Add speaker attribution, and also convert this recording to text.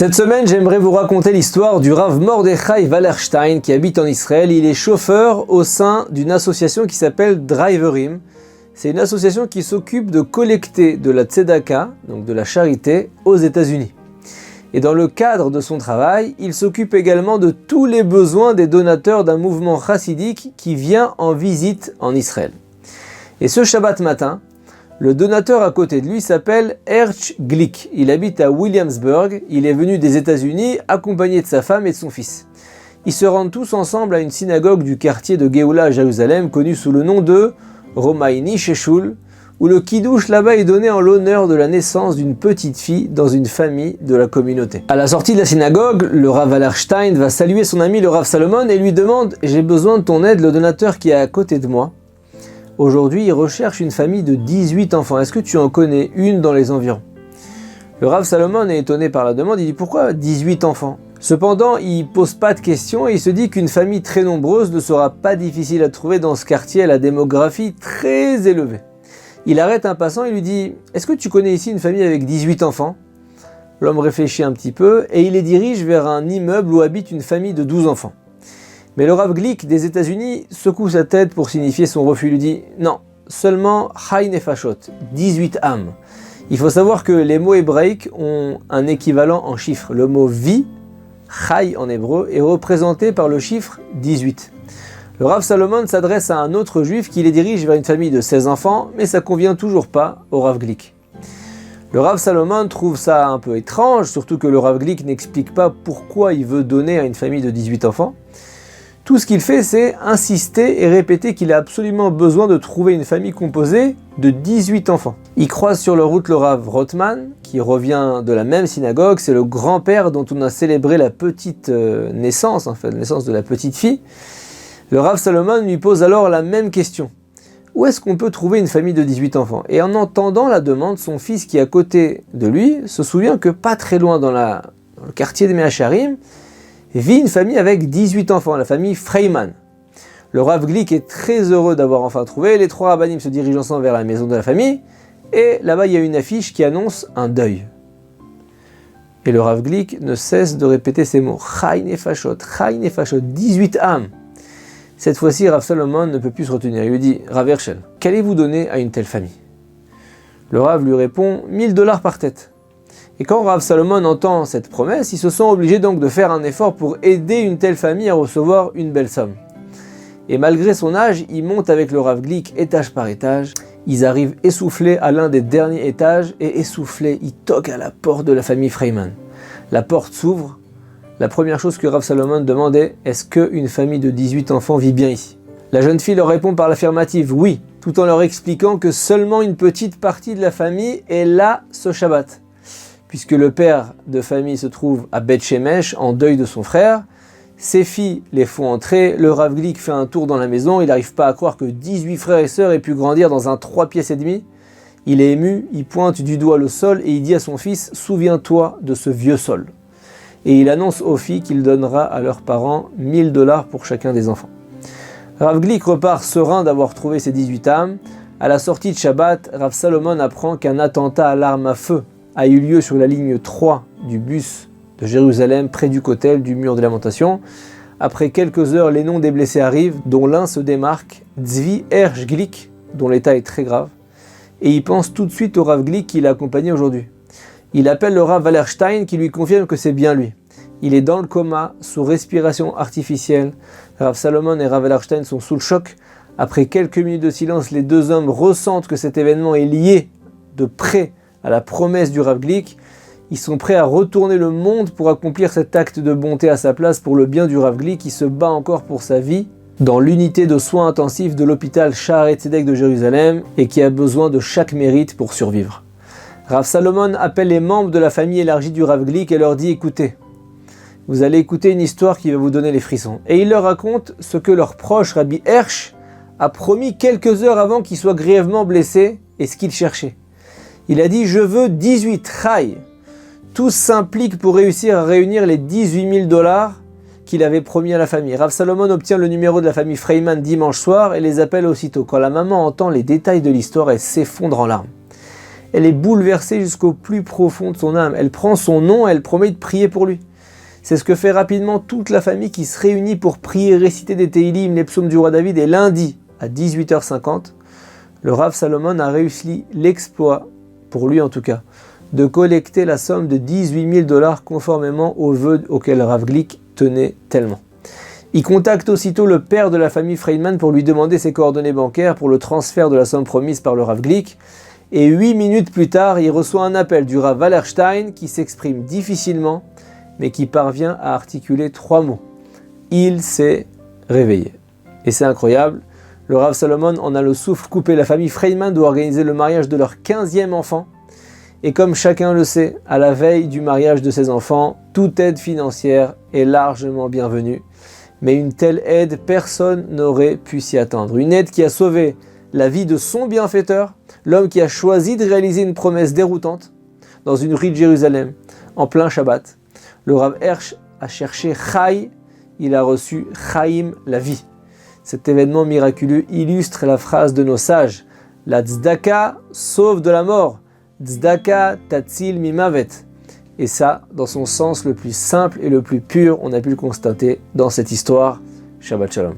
Speaker 1: Cette semaine, j'aimerais vous raconter l'histoire du Rav Mordechai Wallerstein qui habite en Israël. Il est chauffeur au sein d'une association qui s'appelle Driverim. C'est une association qui s'occupe de collecter de la tzedaka, donc de la charité, aux États-Unis. Et dans le cadre de son travail, il s'occupe également de tous les besoins des donateurs d'un mouvement chassidique qui vient en visite en Israël. Et ce Shabbat matin, le donateur à côté de lui s'appelle Hersh Glick. Il habite à Williamsburg. Il est venu des États-Unis accompagné de sa femme et de son fils. Ils se rendent tous ensemble à une synagogue du quartier de Géoula à Jérusalem, connue sous le nom de Romaini Sheshul, où le kiddush là-bas est donné en l'honneur de la naissance d'une petite fille dans une famille de la communauté. À la sortie de la synagogue, le Rav Wallerstein va saluer son ami le Rav Salomon et lui demande « J'ai besoin de ton aide, le donateur qui est à côté de moi. » Aujourd'hui, il recherche une famille de 18 enfants. Est-ce que tu en connais une dans les environs? Le Rav Salomon est étonné par la demande. Il dit pourquoi 18 enfants? Cependant, il pose pas de questions et il se dit qu'une famille très nombreuse ne sera pas difficile à trouver dans ce quartier à la démographie très élevée. Il arrête un passant et lui dit « Est-ce que tu connais ici une famille avec 18 enfants ?» L'homme réfléchit un petit peu et il les dirige vers un immeuble où habite une famille de 12 enfants. Mais le Rav Glick des États-Unis secoue sa tête pour signifier son refus. Il lui dit « Non, seulement Chai Nefashot, 18 âmes. » Il faut savoir que les mots hébraïques ont un équivalent en chiffres. Le mot « vie », Chai en hébreu, est représenté par le chiffre 18. Le Rav Salomon s'adresse à un autre juif qui les dirige vers une famille de 16 enfants, mais ça convient toujours pas au Rav Glick. Le Rav Salomon trouve ça un peu étrange, surtout que le Rav Glick n'explique pas pourquoi il veut donner à une famille de 18 enfants. Tout ce qu'il fait, c'est insister et répéter qu'il a absolument besoin de trouver une famille composée de 18 enfants. Il croise sur leur route le Rav Rothman, qui revient de la même synagogue. C'est le grand-père dont on a célébré la petite naissance, la naissance de la petite fille. Le Rav Salomon lui pose alors la même question. Où est-ce qu'on peut trouver une famille de 18 enfants? Et en entendant la demande, son fils qui est à côté de lui se souvient que pas très loin dans le quartier de Meacharim, vit une famille avec 18 enfants, la famille Freiman. Le Rav Glick est très heureux d'avoir enfin trouvé. Les trois rabbanim se dirigent ensemble vers la maison de la famille. Et là-bas, il y a une affiche qui annonce un deuil. Et le Rav Glick ne cesse de répéter ces mots. Chai Nefashot, 18 âmes. Cette fois-ci, Rav Salomon ne peut plus se retenir. Il lui dit, Rav Hershel, qu'allez-vous donner à une telle famille? Le Rav lui répond, $1000 par tête. Et quand Rav Salomon entend cette promesse, il se sent obligé donc de faire un effort pour aider une telle famille à recevoir une belle somme. Et malgré son âge, il monte avec le Rav Glick étage par étage. Ils arrivent essoufflés à l'un des derniers étages et essoufflés, ils toquent à la porte de la famille Freiman. La porte s'ouvre. La première chose que Rav Salomon demande est « Est-ce qu'une famille de 18 enfants vit bien ici ?» La jeune fille leur répond par l'affirmative « Oui », tout en leur expliquant que seulement une petite partie de la famille est là ce Shabbat. Puisque le père de famille se trouve à Beth Shemesh en deuil de son frère, ses filles les font entrer, le Rav Glick fait un tour dans la maison, il n'arrive pas à croire que 18 frères et sœurs aient pu grandir dans un 3 pièces et demi. Il est ému, il pointe du doigt le sol et il dit à son fils « Souviens-toi de ce vieux sol ». Et il annonce aux filles qu'il donnera à leurs parents $1000 pour chacun des enfants. Rav Glick repart serein d'avoir trouvé ses 18 âmes. À la sortie de Shabbat, Rav Salomon apprend qu'un attentat à l'arme à feu a eu lieu sur la ligne 3 du bus de Jérusalem, près du kotel du mur de lamentation. Après quelques heures, les noms des blessés arrivent, dont l'un se démarque, Tzvi Hersh Glick, dont l'état est très grave. Et il pense tout de suite au Rav Glick qui l'a accompagné aujourd'hui. Il appelle le Rav Wallerstein qui lui confirme que c'est bien lui. Il est dans le coma, sous respiration artificielle. Rav Salomon et Rav Wallerstein sont sous le choc. Après quelques minutes de silence, les deux hommes ressentent que cet événement est lié de près à la promesse du Rav Glick. Ils sont prêts à retourner le monde pour accomplir cet acte de bonté à sa place pour le bien du Rav Glick qui se bat encore pour sa vie dans l'unité de soins intensifs de l'hôpital Shaarei Tzedek de Jérusalem et qui a besoin de chaque mérite pour survivre. Rav Salomon appelle les membres de la famille élargie du Rav Glick et leur dit « Écoutez, vous allez écouter une histoire qui va vous donner les frissons. » Et il leur raconte ce que leur proche Rabbi Hersh a promis quelques heures avant qu'il soit grièvement blessé et ce qu'il cherchait. Il a dit « Je veux 18 chai ». Tout s'implique pour réussir à réunir les $18 000 qu'il avait promis à la famille. Rav Salomon obtient le numéro de la famille Freiman dimanche soir et les appelle aussitôt. Quand la maman entend les détails de l'histoire, elle s'effondre en larmes. Elle est bouleversée jusqu'au plus profond de son âme. Elle prend son nom et elle promet de prier pour lui. C'est ce que fait rapidement toute la famille qui se réunit pour prier et réciter des Teilim, les psaumes du roi David. Et lundi, à 18h50, le Rav Salomon a réussi l'exploit, pour lui en tout cas, de collecter la somme de $18 000 conformément aux vœux auxquels le Rav Glick tenait tellement. Il contacte aussitôt le père de la famille Friedman pour lui demander ses coordonnées bancaires pour le transfert de la somme promise par le Rav Glick. Et 8 minutes plus tard, il reçoit un appel du Rav Wallerstein qui s'exprime difficilement, mais qui parvient à articuler 3 mots. Il s'est réveillé. Et c'est incroyable, le Rav Salomon en a le souffle coupé. La famille Friedman doit organiser le mariage de leur 15e enfant. Et comme chacun le sait, à la veille du mariage de ses enfants, toute aide financière est largement bienvenue. Mais une telle aide, personne n'aurait pu s'y attendre. Une aide qui a sauvé la vie de son bienfaiteur, l'homme qui a choisi de réaliser une promesse déroutante dans une rue de Jérusalem, en plein Shabbat. Le Rav Hirsch a cherché Chai, il a reçu Chaim, la vie. Cet événement miraculeux illustre la phrase de nos sages. La tzedaka sauve de la mort. Tzedaka tatzil mimavet. Et ça, dans son sens le plus simple et le plus pur, on a pu le constater dans cette histoire. Shabbat Shalom.